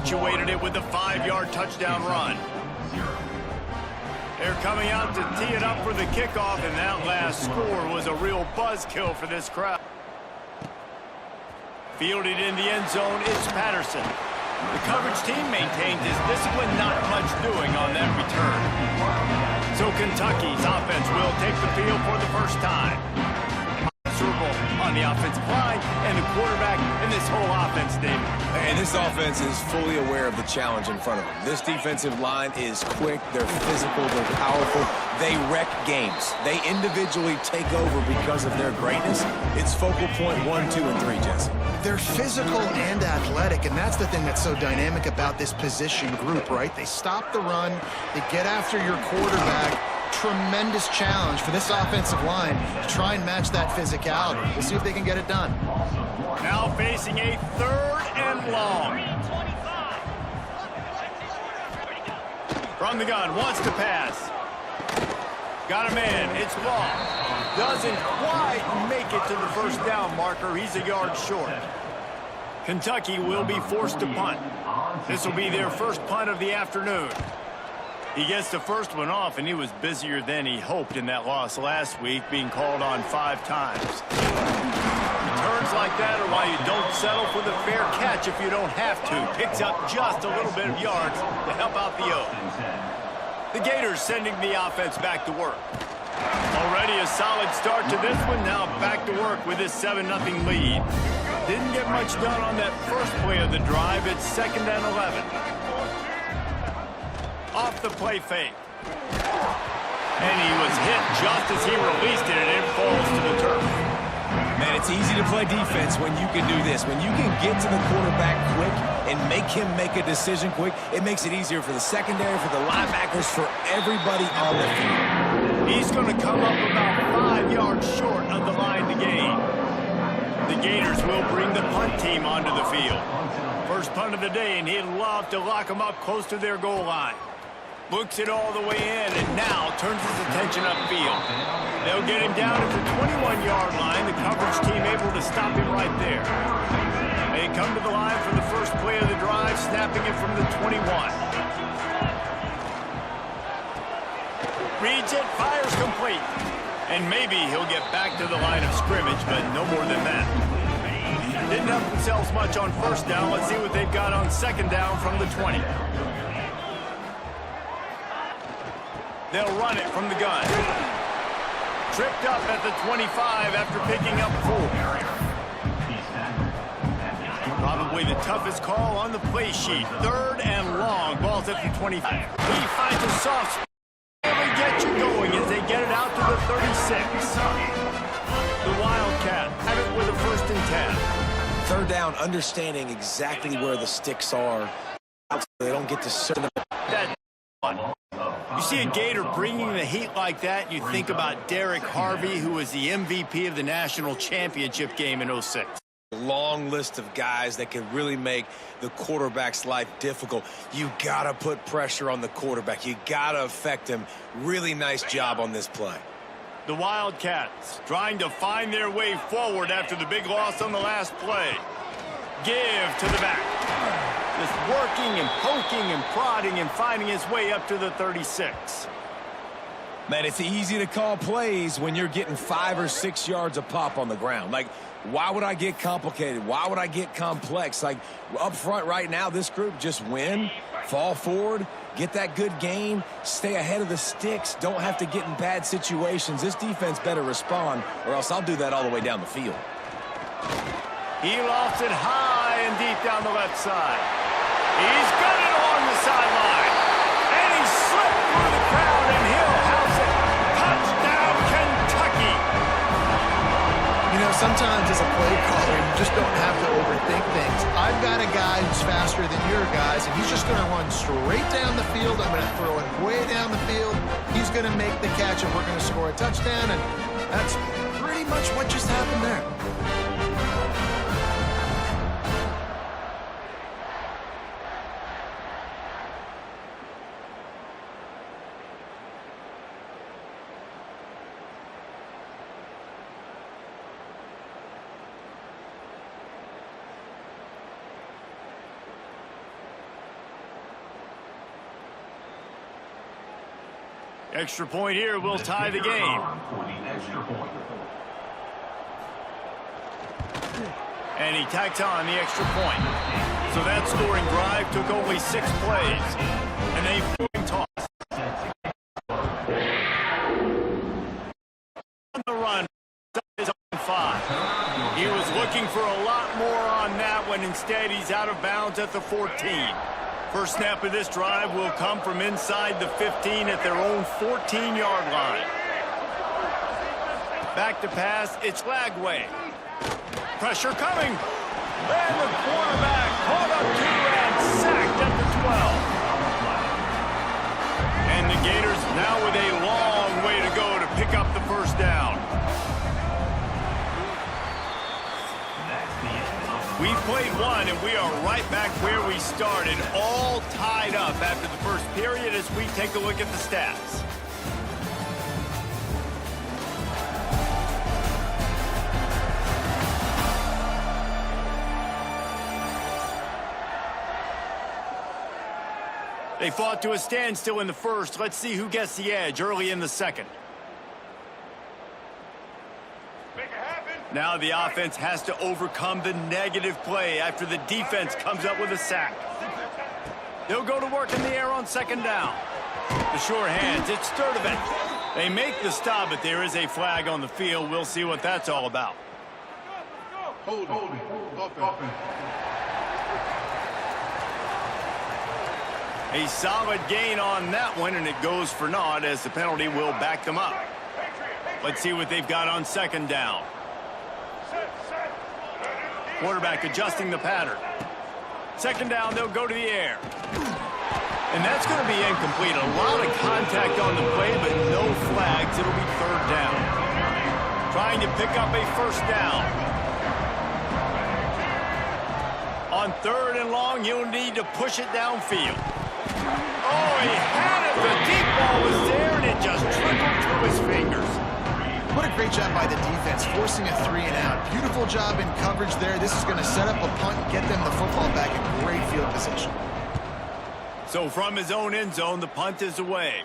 punctuated it with a 5-yard touchdown run. They're coming out to tee it up for the kickoff, and that last score was a real buzzkill for this crowd. Fielded in the end zone, it's Patterson. The coverage team maintains his discipline, not much doing on that return. So Kentucky's offense will take the field for the first time. On the offensive line and the quarterback and this whole offense, David. And this offense is fully aware of the challenge in front of them. This defensive line is quick, they're physical, they're powerful. They wreck games. They individually take over because of their greatness. It's focal point 1, 2, and 3, Jesse. They're physical and athletic, and that's the thing that's so dynamic about this position group, right? They stop the run, they get after your quarterback. Tremendous challenge for this offensive line to try and match that physicality. We'll see if they can get it done. Now facing a 3rd and long. From the gun, wants to pass. Got a man, it's long. Doesn't quite make it to the first down marker. He's a yard short. Kentucky will be forced to punt. This will be their first punt of the afternoon. He gets the first one off, and he was busier than he hoped in that loss last week, being called on 5 times. Returns like that are why you don't settle for the fair catch if you don't have to. Picks up just a little bit of yards to help out the O. The Gators sending the offense back to work. Already a solid start to this one. Now back to work with this 7-0 lead. Didn't get much done on that first play of the drive. It's 2nd and 11. Off the play fake. And he was hit just as he released it, and it falls to the turf. Man, it's easy to play defense when you can do this. When you can get to the quarterback quick and make him make a decision quick, it makes it easier for the secondary, for the linebackers, for everybody on the field. He's going to come up about 5 yards short of the line to gain. The Gators will bring the punt team onto the field. First punt of the day, and he'd love to lock them up close to their goal line. Books it all the way in, and now turns his attention upfield. They'll get him down at the 21-yard line. The coverage team able to stop him right there. They come to the line for the first play of the drive, snapping it from the 21. Reads it, fires complete. And maybe he'll get back to the line of scrimmage, but no more than that. Didn't help themselves much on first down. Let's see what they've got on 2nd down from the 20. They'll run it from the gun. Tripped up at the 25 after picking up 4. Probably the toughest call on the play sheet. 3rd and long. Ball's at the 25. He finds a soft spot. Really get you going as they get it out to the 36. The Wildcat have it with a 1st and 10. 3rd down, understanding exactly where the sticks are. They don't get to certain. That one. You see a Gator bringing the heat like that, you think about Derek Harvey, who was the MVP of the national championship game in '06. Long list of guys that can really make the quarterback's life difficult. You got to put pressure on the quarterback. You got to affect him. Really nice job on this play. The Wildcats trying to find their way forward after the big loss on the last play. Give to the back. Just working and poking and prodding and finding his way up to the 36. Man, it's easy to call plays when you're getting 5 or 6 yards a pop on the ground. Like, why would I get complicated? Why would I get complex? Like, up front right now, this group just win, fall forward, get that good gain, stay ahead of the sticks, don't have to get in bad situations. This defense better respond, or else I'll do that all the way down the field. He lofts it high and deep down the left side. He's got it along the sideline. And he slipped through the crowd, and he'll house it. Touchdown, Kentucky. You know, sometimes as a play caller, you just don't have to overthink things. I've got a guy who's faster than your guys, and he's just going to run straight down the field. I'm going to throw it way down the field. He's going to make the catch, and we're going to score a touchdown, and that's pretty much what just happened there. Extra point here will tie the game. And he tacked on the extra point. So that scoring drive took only 6 plays. And a point toss. On the run is on 5. He was looking for a lot more on that when instead he's out of bounds at the 14. First snap of this drive will come from inside the 15 at their own 14-yard line. Back to pass, it's Lagway. Pressure coming. And the quarterback caught up to and sacked at the 12. And the Gators now with a long way to go to pick up the first down. We've played one, and we are right back where we started, all tied up after the first period as we take a look at the stats. They fought to a standstill in the first. Let's see who gets the edge early in the second. Now the offense has to overcome the negative play after the defense comes up with a sack. They'll go to work in the air on second down. The sure hands, it's Sturdivant. They make the stop, but there is a flag on the field. We'll see what that's all about. Hold it. A solid gain on that one, and it goes for naught as the penalty will back them up. Let's see what they've got on second down. Quarterback adjusting the pattern. Second down, they'll go to the air. And that's going to be incomplete. A lot of contact on the play, but no flags. It'll be third down. Trying to pick up a first down. On third and long, he'll need to push it downfield. Oh, he had it. The deep ball was there, and it just trickled through his fingers. What a great job by the defense, forcing a 3-and-out. Beautiful job in coverage there. This is going to set up a punt and get them the football back in great field position. So from his own end zone, the punt is away.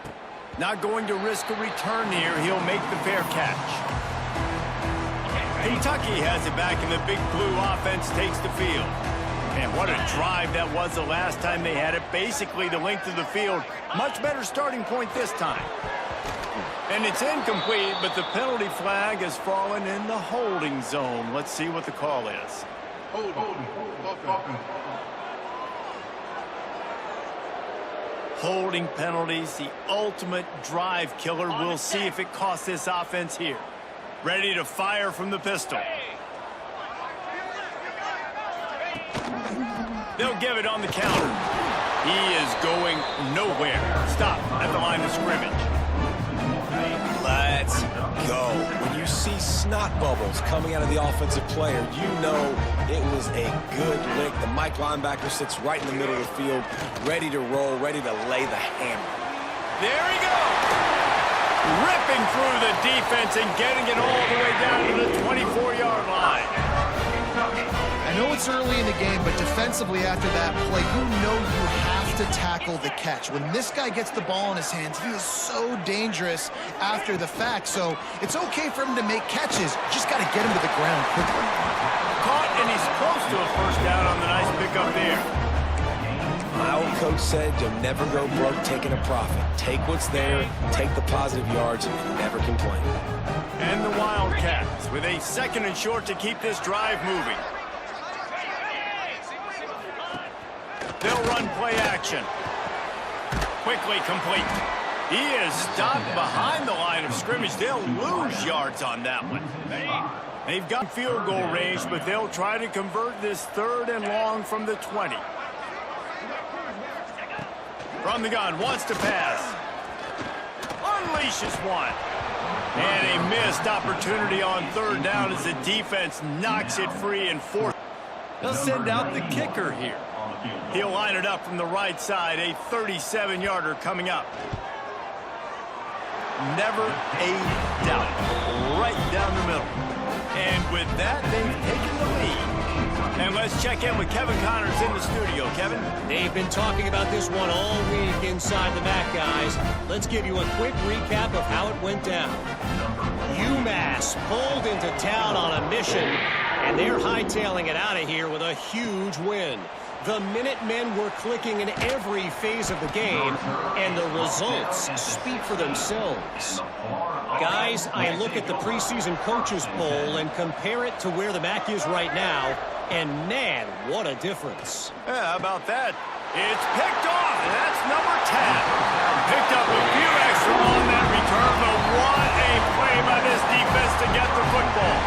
Not going to risk a return here. He'll make the fair catch. Kentucky has it back, and the Big Blue offense takes the field. Man, what a drive that was the last time they had it. Basically the length of the field. Much better starting point this time. And it's incomplete, but the penalty flag has fallen in the holding zone. Let's see what the call is. Holding penalties, the ultimate drive killer. We'll see if it costs this offense here. Ready to fire from the pistol. They'll give it on the counter. He is going nowhere. Stop at the line of scrimmage. Let's go. When you see snot bubbles coming out of the offensive player, you know it was a good lick. The Mike linebacker sits right in the middle of the field, ready to roll, ready to lay the hammer. There he goes. Ripping through the defense and getting it all the way down to the 24-yard line. I know it's early in the game, but defensively after that play, you know you have to tackle the catch. When this guy gets the ball in his hands, he is so dangerous after the fact. So it's okay for him to make catches. Just got to get him to the ground quickly. Caught, and he's close to a first down on the nice pickup there. My old coach said you'll never go broke taking a profit. Take what's there, take the positive yards, and never complain. And the Wildcats with a second and short to keep this drive moving. They'll run play action. Quickly complete. He is stopped behind the line of scrimmage. They'll lose yards on that one. They've got field goal range, but they'll try to convert this third and long from the 20. From the gun, wants to pass. Unleashes one. And a missed opportunity on third down as the defense knocks it free in fourth. They'll send out the kicker here. He'll line it up from the right side, a 37-yarder coming up. Never a doubt. Right down the middle. And with that, they've taken the lead. And let's check in with Kevin Connors in the studio. Kevin? They've been talking about this one all week inside the MAC, guys. Let's give you a quick recap of how it went down. UMass pulled into town on a mission, and they're hightailing it out of here with a huge win. The Minutemen were clicking in every phase of the game, and the results speak for themselves. Guys, I look at the preseason coaches poll and compare it to where the MAC is right now, and man, what a difference. Yeah, how about that? It's picked off, and that's number 10. Picked up a few extra on that return, but what a play by this defense to get the football.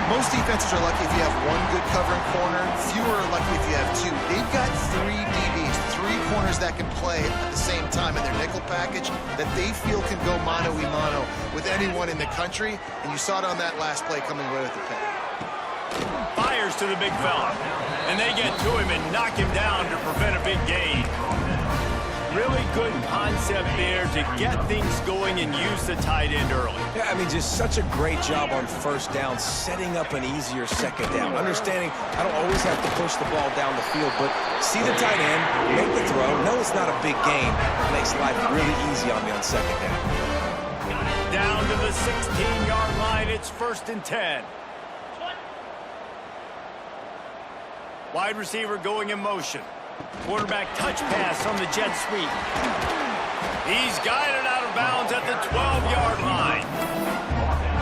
Most defenses are lucky if you have one good covering corner. Fewer are lucky if you have two. They've got 3 DBs, 3 corners that can play at the same time in their nickel package that they feel can go mano-a-mano with anyone in the country. And you saw it on that last play coming right at the pick. Fires to the big fella. And they get to him and knock him down to prevent a big gain. Really good concept there to get things going and use the tight end early. Yeah, I mean, just such a great job on first down, setting up an easier second down. Understanding I don't always have to push the ball down the field, but see the tight end, make the throw. No, it's not a big gain. It makes life really easy on me on second down. Down to the 16-yard line, it's 1st and 10. Wide receiver going in motion. Quarterback touch pass on the jet sweep. He's guided out of bounds at the 12-yard line.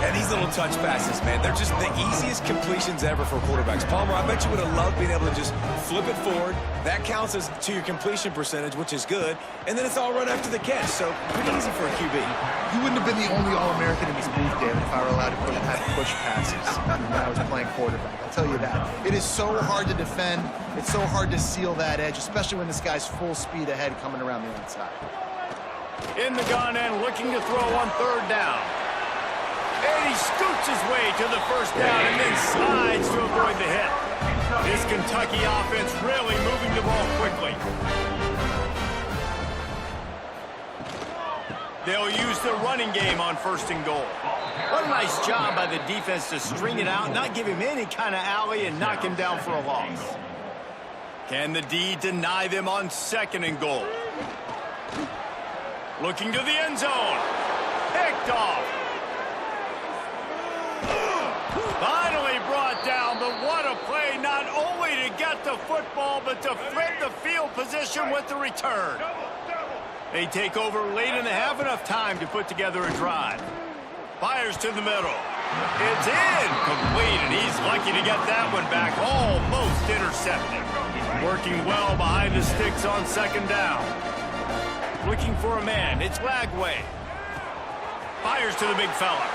And these little touch passes, man, they're just the easiest completions ever for quarterbacks. Palmer, I bet you would have loved being able to just flip it forward. That counts as to your completion percentage, which is good. And then it's all run after the catch, so pretty easy for a QB. You wouldn't have been the only All-American in this booth, David, if I were allowed to have push passes when I was playing quarterback. I'll tell you that. It is so hard to defend. It's so hard to seal that edge, especially when this guy's full speed ahead coming around the outside. In the gun and looking to throw on 3rd down. And he scoots his way to the 1st down and then slides to avoid the hit. This Kentucky offense really moving the ball quickly. They'll use the running game on 1st and goal. What a nice job by the defense to string it out, not give him any kind of alley and knock him down for a loss. Can the D deny them on 2nd and goal? Looking to the end zone. Picked off. Finally brought down, but what a play, not only to get the football, but to flip the field position with the return. They take over late in the half, enough time to put together a drive. Fires to the middle. It's incomplete, and he's lucky to get that one back, almost intercepted. Working well behind the sticks on 2nd down. Looking for a man, it's Lagway. Fires to the big fella.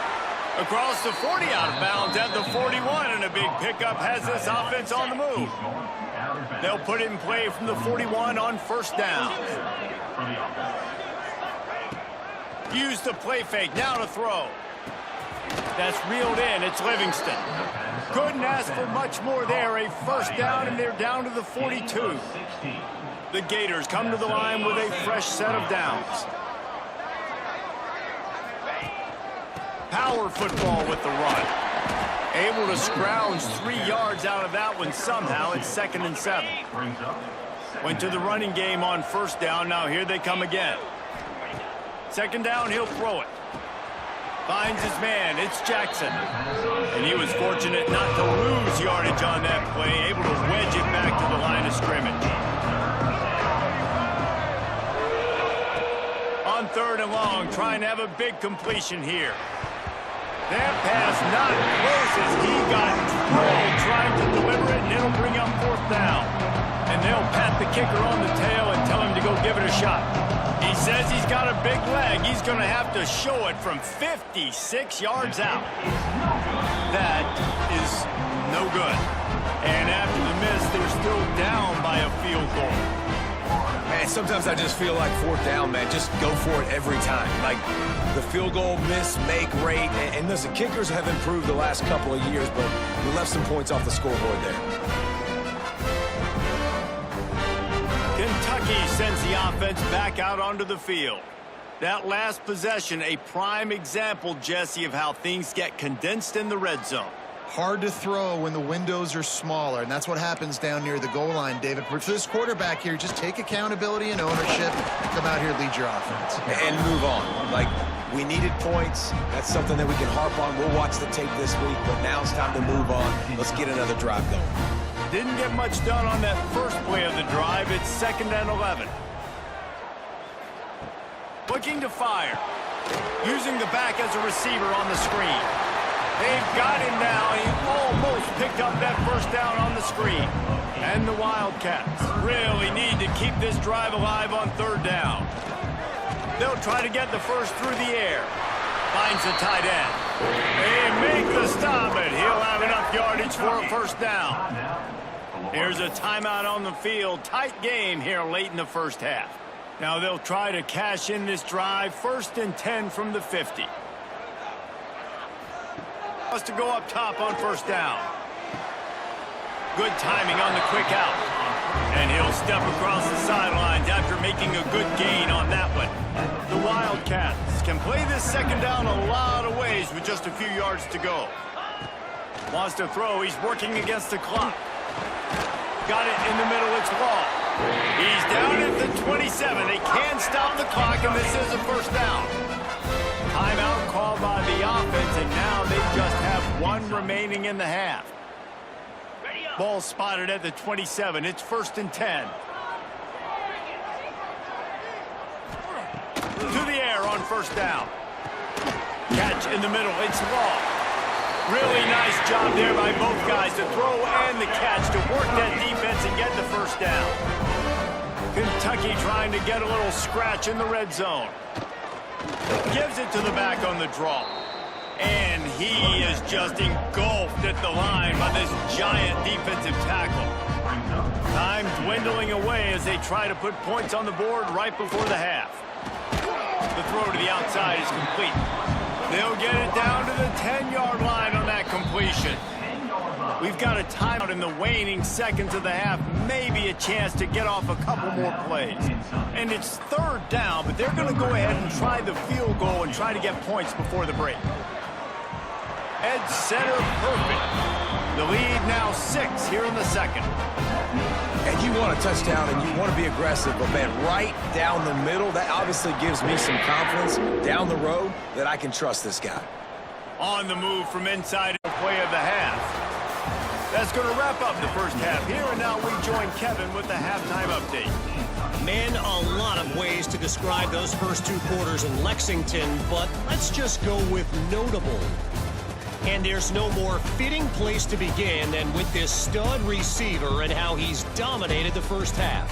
Across the 40, out of bounds at the 41, and a big pickup has this offense on the move. They'll put it in play from the 41 on 1st down. Use the play fake, now to throw. That's reeled in, it's Livingston. Couldn't ask for much more there, a 1st down, and they're down to the 42. The Gators come to the line with a fresh set of downs. Power football with the run. Able to scrounge 3 yards out of that one somehow. It's 2nd and 7. Went to the running game on 1st down. Now here they come again. 2nd down, he'll throw it. Finds his man. It's Jackson. And he was fortunate not to lose yardage on that play. Able to wedge it back to the line of scrimmage. On 3rd and long, trying to have a big completion here. That pass not close as he got thrown trying to deliver it, and it'll bring up 4th down. And they'll pat the kicker on the tail and tell him to go give it a shot. He says he's got a big leg. He's going to have to show it from 56 yards out. That is no good. And after the miss, they're still down by a field goal. Man, sometimes I just feel like 4th down, man. Just go for it every time. Like the field goal miss, make rate. And listen, kickers have improved the last couple of years, but we left some points off the scoreboard there. Kentucky sends the offense back out onto the field. That last possession, a prime example, Jesse, of how things get condensed in the red zone. Hard to throw when the windows are smaller, and that's what happens down near the goal line, David. But for this quarterback here, just take accountability and ownership. Come out here, lead your offense. And move on. Like, we needed points. That's something that we can harp on. We'll watch the tape this week, but now it's time to move on. Let's get another drive going. Didn't get much done on that first play of the drive. It's 2nd and 11. Looking to fire. Using the back as a receiver on the screen. They've got him now. He almost picked up that first down on the screen. And the Wildcats really need to keep this drive alive on 3rd down. They'll try to get the first through the air. Finds the tight end. They make the stop, and he'll have enough yardage for a first down. Here's a timeout on the field. Tight game here late in the first half. Now they'll try to cash in this drive. 1st and 10 from the 50. Wants to go up top on 1st down. Good timing on the quick out. And he'll step across the sidelines after making a good gain on that one. The Wildcats can play this 2nd down a lot of ways with just a few yards to go. Wants to throw. He's working against the clock. Got it in the middle. It's Law. He's down at the 27. They can stop the clock, and this is a first down. Timeout called by the offense, and now they just have 1 remaining in the half. Ball spotted at the 27. It's 1st and 10. To the air on 1st down. Catch in the middle. It's Law. Really nice job there by both guys to throw and the catch to work that defense and get the first down. Kentucky trying to get a little scratch in the red zone. Gives it to the back on the draw. And he is just engulfed at the line by this giant defensive tackle. Time dwindling away as they try to put points on the board right before the half. The throw to the outside is complete. They'll get it down to the 10-yard line on that completion. We've got a timeout in the waning seconds of the half. Maybe a chance to get off a couple more plays. And it's 3rd down, but they're going to go ahead and try the field goal and try to get points before the break. Edge center perfect. The lead now 6 here in the 2nd. And you want a touchdown and you want to be aggressive, but man, right down the middle, that obviously gives me some confidence down the road that I can trust this guy. On the move from inside the play of the half. That's going to wrap up the first half here, and now we join Kevin with the halftime update. Man, a lot of ways to describe those first 2 quarters in Lexington, but let's just go with notable. And there's no more fitting place to begin than with this stud receiver and how he's dominated the first half.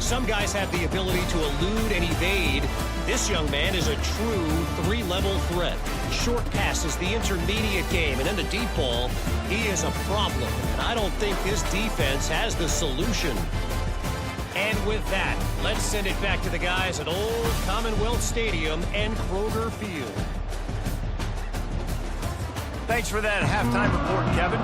Some guys have the ability to elude and evade. This young man is a true 3-level threat. Short passes, the intermediate game, and then the deep ball, he is a problem. And I don't think this defense has the solution. And with that, let's send it back to the guys at Old Commonwealth Stadium and Kroger Field. Thanks for that halftime report, Kevin.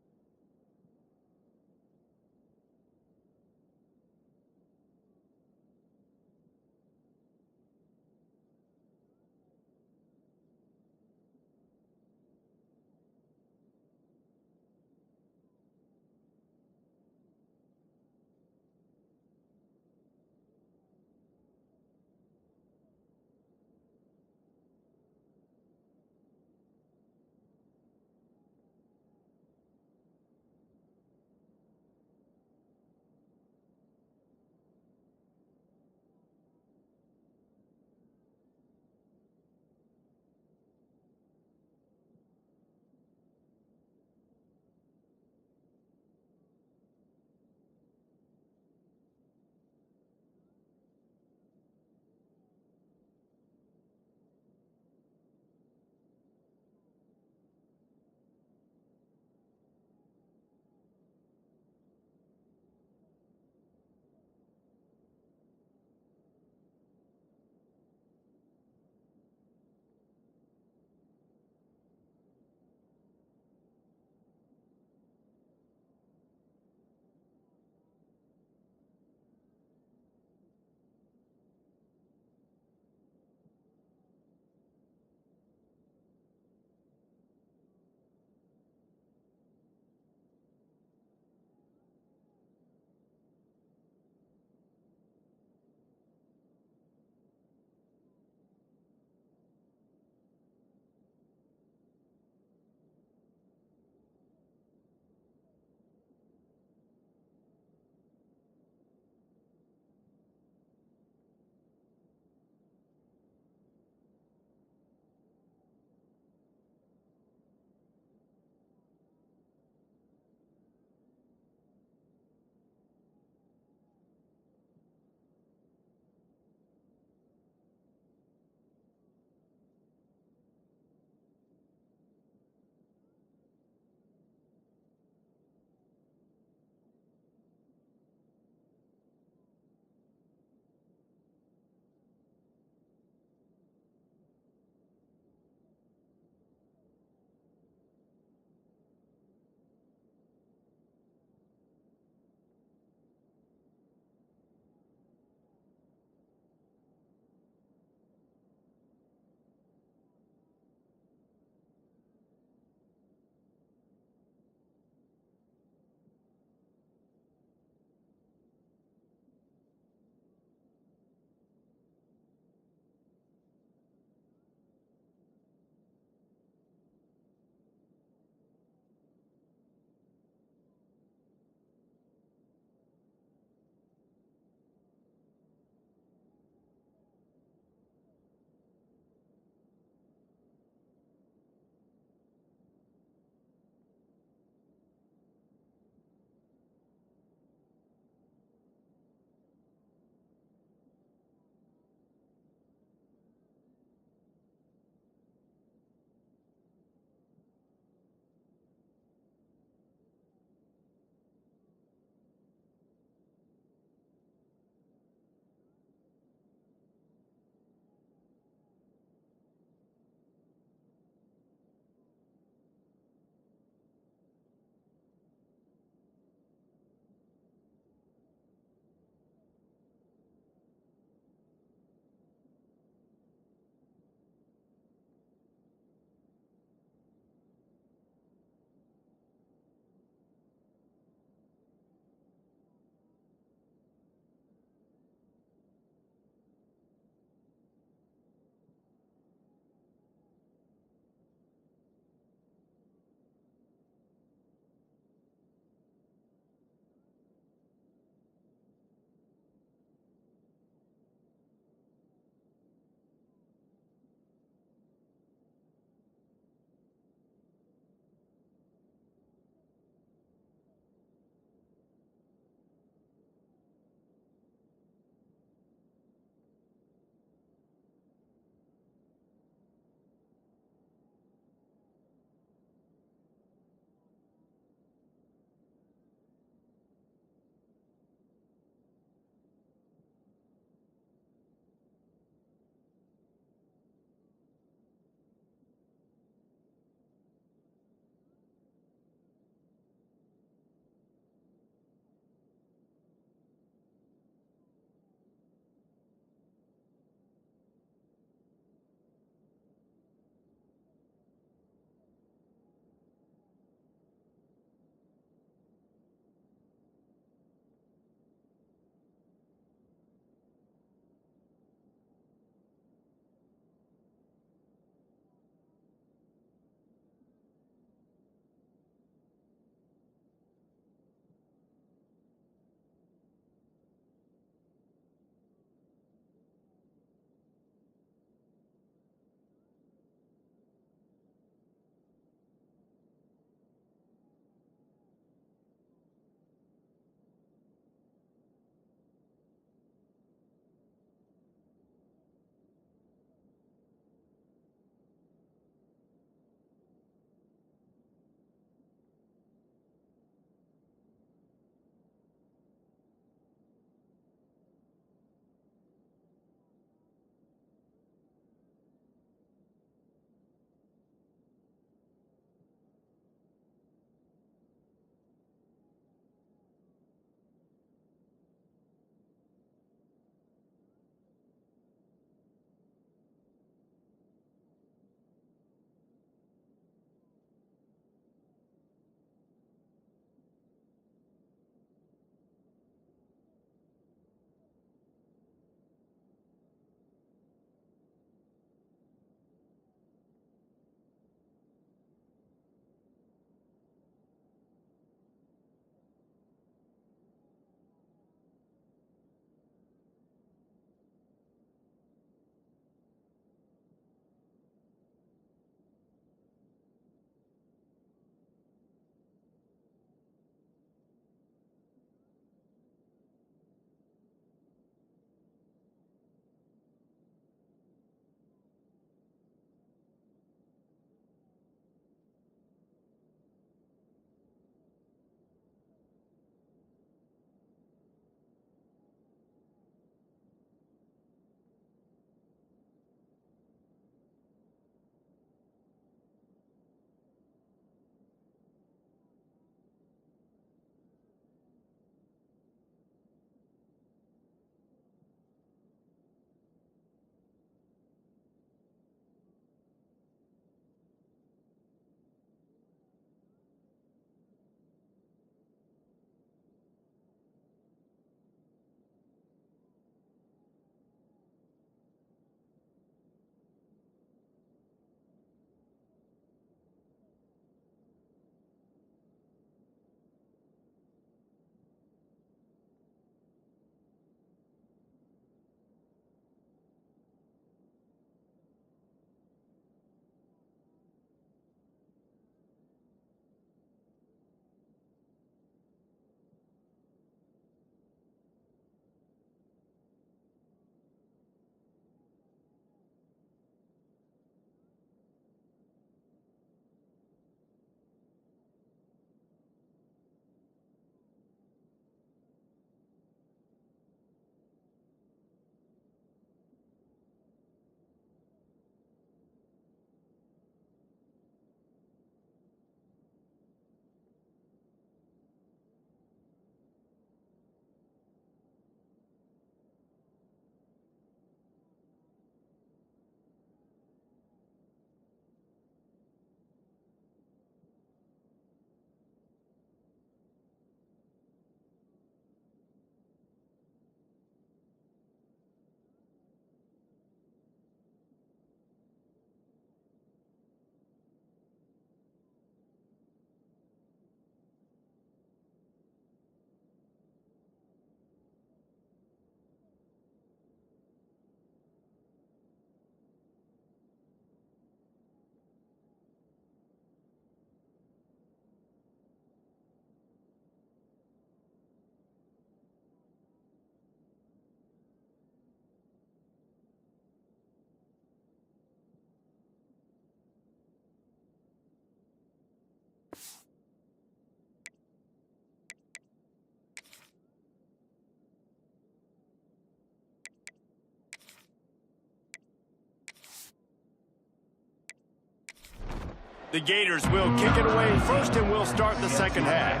The Gators will kick it away first, and we'll start the second half.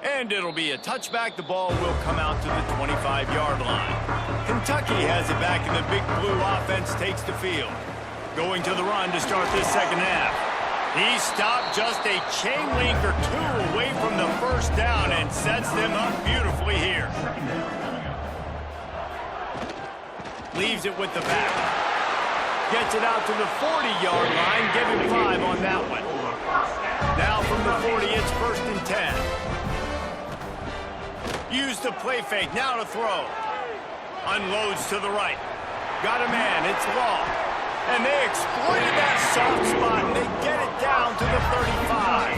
And it'll be a touchback. The ball will come out to the 25-yard line. Kentucky has it back, and the Big Blue offense takes the field. Going to the run to start this second half. He stopped just a chain link or two away from the first down and sets them up beautifully here. Leaves it with the back. Gets it out to the 40-yard line. Give him 5 on that one. Now from the 40, it's 1st and 10. Use the play fake. Now to throw. Unloads to the right. Got a man. It's long. And they exploited that soft spot, and they get it down to the 35.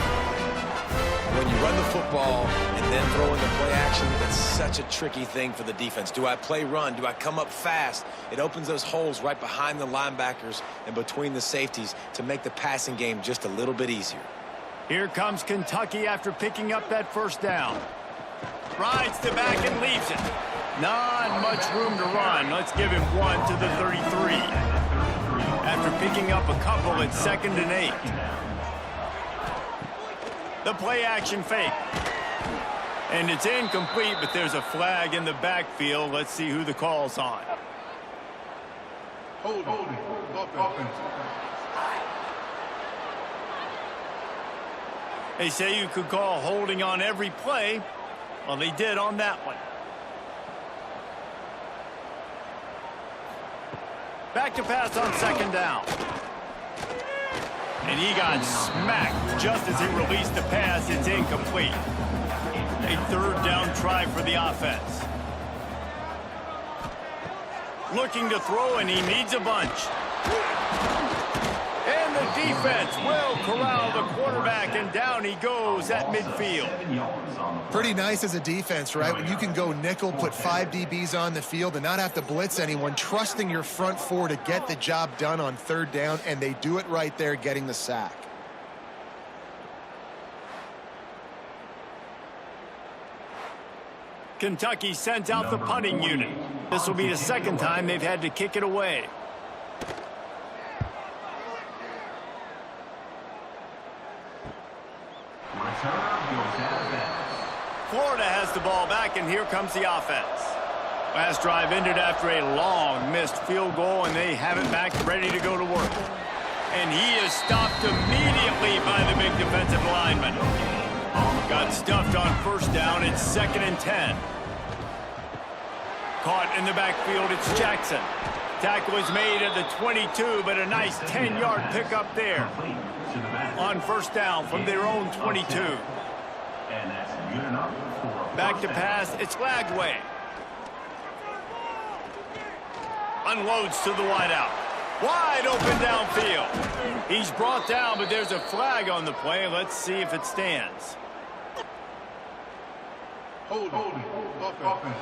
When you run the football and then throw in the play action, it's such a tricky thing for the defense. Do I play run? Do I come up fast? It opens those holes right behind the linebackers and between the safeties to make the passing game just a little bit easier. Here comes Kentucky after picking up that first down. Rides the back and leaves it. Not much room to run. Let's give him 1 to the 33. After picking up a couple, it's 2nd and 8. The play action fake. And it's incomplete, but there's a flag in the backfield. Let's see who the call's on. Holding. Offense. They say you could call holding on every play. Well, they did on that one. Back to pass on 2nd down. And he got smacked just as he released the pass. It's incomplete. A 3rd down try for the offense. Looking to throw, and he needs a bunch. And the defense will corral the quarterback, and down he goes at midfield. Pretty nice as a defense, right? When you can go nickel, put 5 DBs on the field and not have to blitz anyone, trusting your front 4 to get the job done on 3rd down, and they do it right there, getting the sack. Kentucky sends out the punting unit. This will be the 2nd time they've had to kick it away. Florida has the ball back, and here comes the offense. Last drive ended after a long missed field goal, and they have it back ready to go to work. And he is stopped immediately by the big defensive lineman. Got stuffed on 1st down. It's 2nd and 10. Caught in the backfield. It's Jackson. Tackle is made at the 22, but a nice 10-yard pickup there. On 1st down from their own 22. Back to pass. It's Lagway. Unloads to the wideout. Wide open downfield. He's brought down, but there's a flag on the play. Let's see if it stands. Holding. Offense.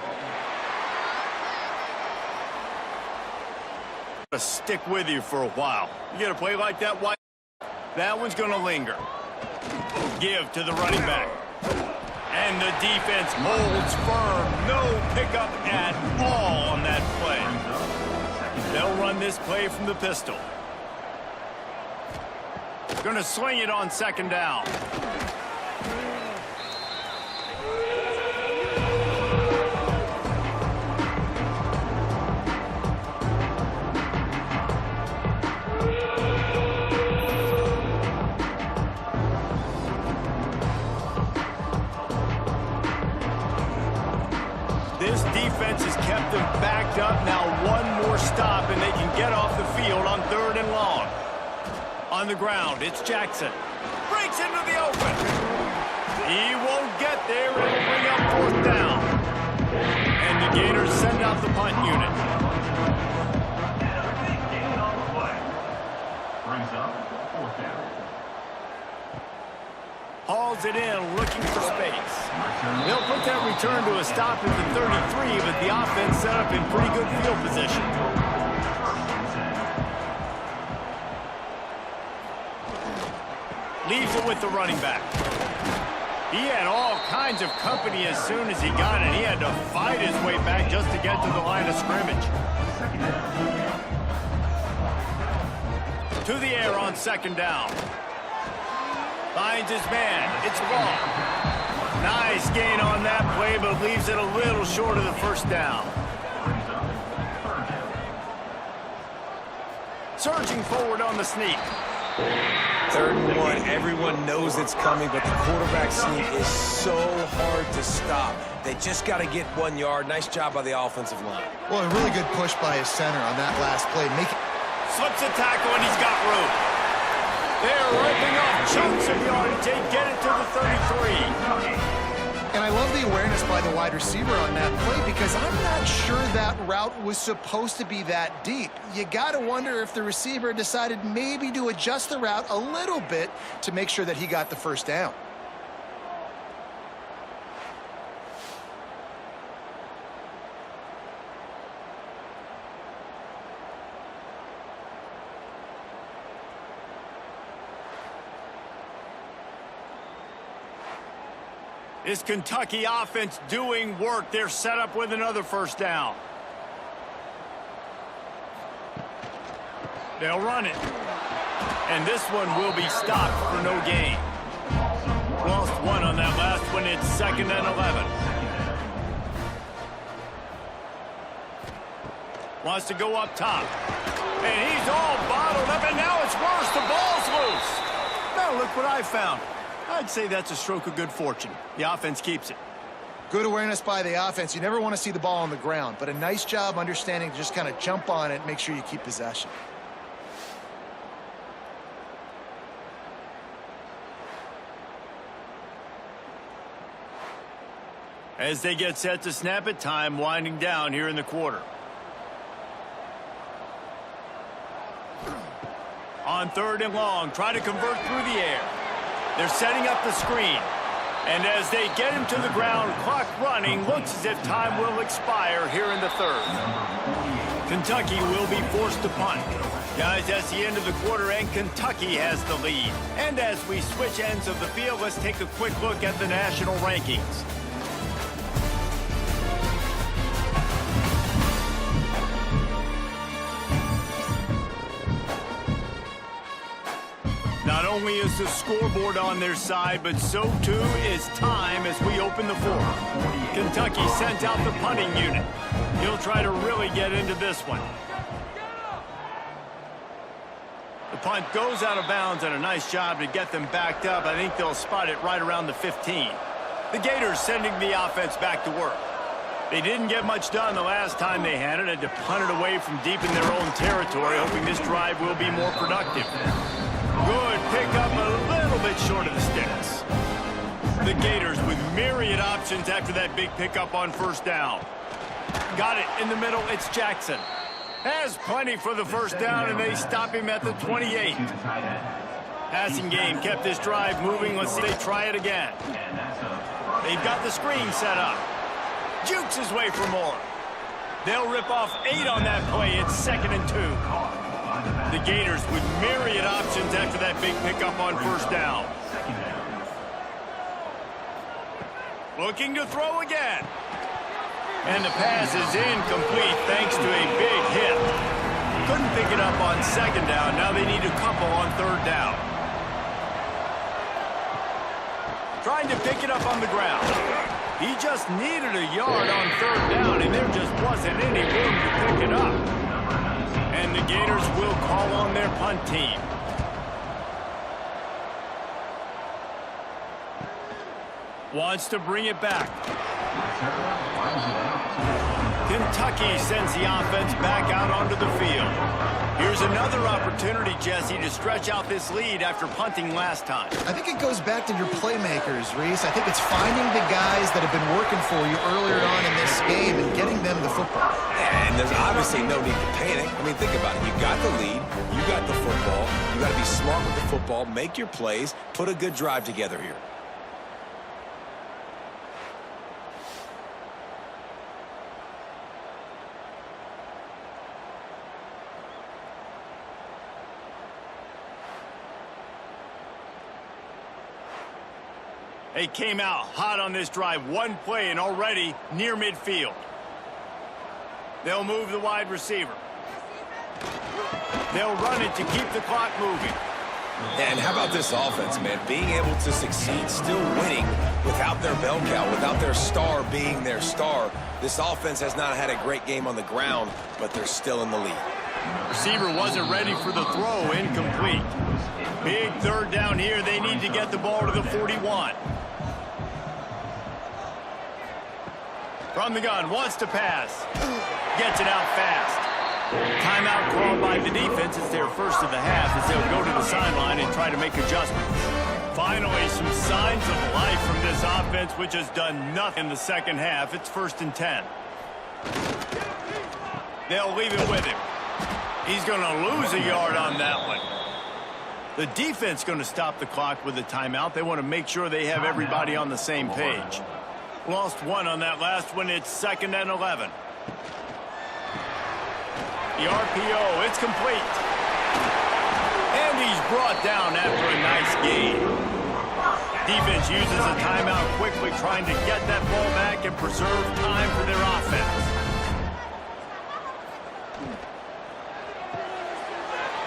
Stick with you for a while. You get a play like that, White. That one's going to linger. Give to the running back. And the defense holds firm. No pickup at all on that play. They'll run this play from the pistol. Going to swing it on 2nd down. This defense has kept them backed up. Now 1 more stop, and they can get off the field on 3rd and long. On the ground, it's Jackson. Breaks into the open. He won't get there. It'll bring up 4th down. And the Gators send out the punt unit. Brings up 4th down. Hauls it in, looking for space. They'll put that return to a stop at the 33, but the offense set up in pretty good field position. Leaves it with the running back. He had all kinds of company as soon as he got it. He had to fight his way back just to get to the line of scrimmage. To the air on second down. Finds his man. It's long. Nice gain on that play, but leaves it a little short of the first down. Surging forward on the sneak. 3rd and 1. Everyone knows it's coming, but the quarterback sneak is so hard to stop. They just got to get 1 yard. Nice job by the offensive line. Well, a really good push by his center on that last play. Slips a tackle, and he's got room. They're ripping off chunks of yardage. They get it to the 33. And I love the awareness by the wide receiver on that play because I'm not sure that route was supposed to be that deep. You got to wonder if the receiver decided maybe to adjust the route a little bit to make sure that he got the first down. Is Kentucky offense doing work? They're set up with another first down. They'll run it. And this one will be stopped for no gain. Lost 1 on that last one. It's 2nd and 11. Wants to go up top. And he's all bottled up, and now it's worse. The ball's loose. Now look what I found. I'd say that's a stroke of good fortune. The offense keeps it. Good awareness by the offense. You never want to see the ball on the ground, but a nice job understanding to just kind of jump on it and make sure you keep possession. As they get set to snap it, time winding down here in the quarter. On 3rd and long, try to convert through the air. They're setting up the screen. And as they get him to the ground, clock running, looks as if time will expire here in the 3rd. Kentucky will be forced to punt. Guys, that's the end of the quarter, and Kentucky has the lead. And as we switch ends of the field, let's take a quick look at the national rankings. Not only is the scoreboard on their side, but so too is time as we open the 4th. Kentucky sends out the punting unit. He'll try to really get into this one. The punt goes out of bounds, and a nice job to get them backed up. I think they'll spot it right around the 15. The Gators sending the offense back to work. They didn't get much done the last time they had it. Had to punt it away from deep in their own territory, hoping this drive will be more productive. Good pickup, a little bit short of the sticks. The Gators with myriad options after that big pickup on first down. Got it in the middle, it's Jackson. Has plenty for the first down, and they stop him at the 28. Passing game kept this drive moving. Let's see they try it again. They've got the screen set up. Jukes his way for more. They'll rip off 8 on that play. It's 2nd and 2. The Gators with myriad options after that big pickup on first down. Looking to throw again. And the pass is incomplete thanks to a big hit. Couldn't pick it up on 2nd down. Now they need a couple on 3rd down. Trying to pick it up on the ground. He just needed a yard on 3rd down, and there just wasn't any room to pick it up. And the Gators will call on their punt team. Wants to bring it back. Kentucky sends the offense back out onto the field. Here's another opportunity, Jesse, to stretch out this lead after punting last time. I think it goes back to your playmakers, Reese. I think it's finding the guys that have been working for you earlier on in this game and getting them the football. Yeah, and there's obviously no need to panic. I mean, think about it. You got the lead. You got the football. You got to be smart with the football. Make your plays. Put a good drive together here. They came out hot on this drive. One play and already near midfield. They'll move the wide receiver. They'll run it to keep the clock moving. And how about this offense, man? Being able to succeed, still winning without their bell cow, without their star being their star. This offense has not had a great game on the ground, but they're still in the lead. Receiver wasn't ready for the throw, incomplete. Big third down here. They need to get the ball to the 41. From the gun, wants to pass. Gets it out fast. Timeout called by the defense. It's their first of the half as they'll go to the sideline and try to make adjustments. Finally, some signs of life from this offense, which has done nothing in the second half. It's 1st and 10. They'll leave it with him. He's going to lose a yard on that one. The defense going to stop the clock with a timeout. They want to make sure they have everybody on the same page. Lost one on that last one. It's 2nd and 11. The RPO, it's complete. And he's brought down after a nice game. Defense uses a timeout quickly, trying to get that ball back and preserve time for their offense.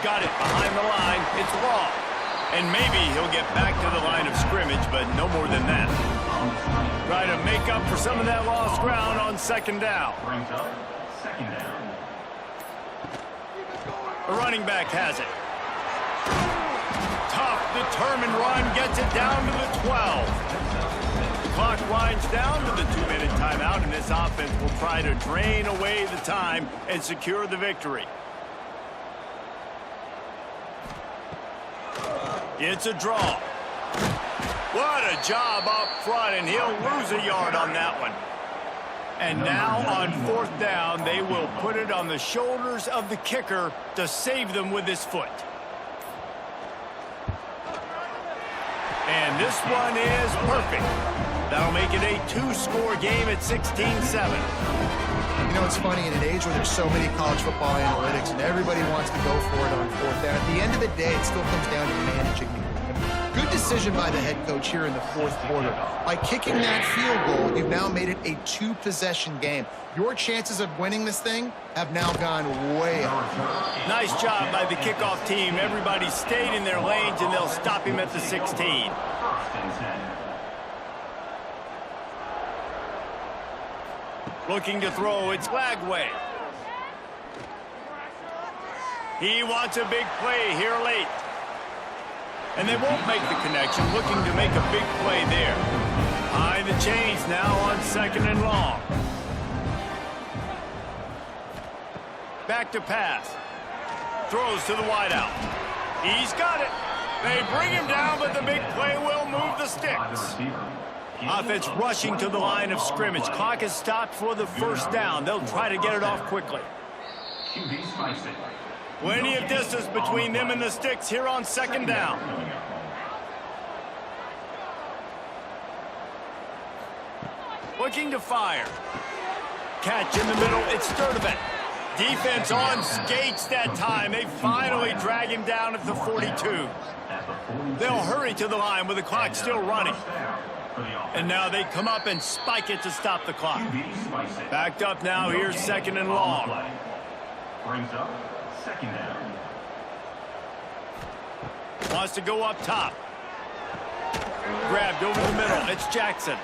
Got it behind the line. It's Law. And maybe he'll get back to the line of scrimmage, but no more than that. Try to make up for some of that lost ground on 2nd down. Brings up 2nd down. The running back has it. Tough, determined run, gets it down to the 12. The clock winds down to the 2-minute timeout, and this offense will try to drain away the time and secure the victory. It's a draw. What a job up front, and he'll lose a yard on that one. And now on 4th down, they will put it on the shoulders of the kicker to save them with his foot. And this one is perfect. That'll make it a 2-score game at 16-7. You know, it's funny, in an age where there's so many college football analytics and everybody wants to go for it on 4th down, at the end of the day, it still comes down to managing the game. Good decision by the head coach here in the 4th quarter. By kicking that field goal, you've now made it a 2-possession game. Your chances of winning this thing have now gone way up. Nice job by the kickoff team. Everybody stayed in their lanes, and they'll stop him at the 16. 1st and 10. Looking to throw, it's Lagway. He wants a big play here late. And they won't make the connection, looking to make a big play there. Behind the chains now on 2nd and long. Back to pass. Throws to the wideout. He's got it. They bring him down, but the big play will move the sticks. Offense rushing to the line of scrimmage. Clock is stopped for the 1st down. They'll try to get it off quickly. QB spicy. Plenty of distance between them and the sticks here on 2nd down. Looking to fire. Catch in the middle. It's Sturdivant. Defense on skates that time. They finally drag him down at the 42. They'll hurry to the line with the clock still running. And now they come up and spike it to stop the clock. Backed up now. Here's 2nd and long. Brings up 2nd down. Wants to go up top. Grabbed over the middle. It's Jackson.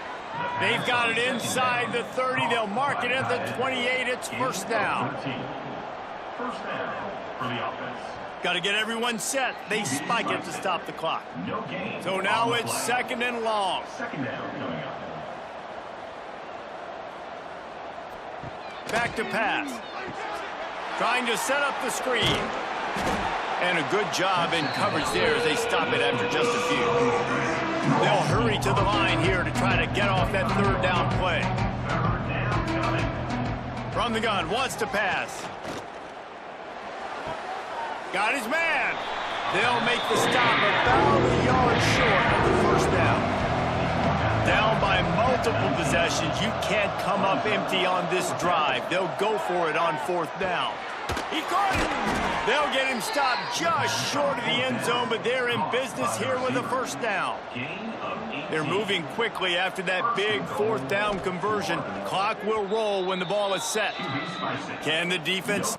They've got it inside the 30. They'll mark it at the 28. It's 1st down. 1st down for the offense. Got to get everyone set. They spike it to stop the clock. No gain. So now it's 2nd and long. 2nd down coming up. Back to pass. Trying to set up the screen. And a good job in coverage there as they stop it after just a few. They'll hurry to the line here to try to get off that 3rd down play. 3rd down coming. From the gun, wants to pass. Got his man. They'll make the stop about a yard short of the 1st down. Down by multiple possessions. You can't come up empty on this drive. They'll go for it on 4th down. He caught it. They'll get him stopped just short of the end zone, but they're in business here with a 1st down. They're moving quickly after that big 4th down conversion. Clock will roll when the ball is set. Can the defense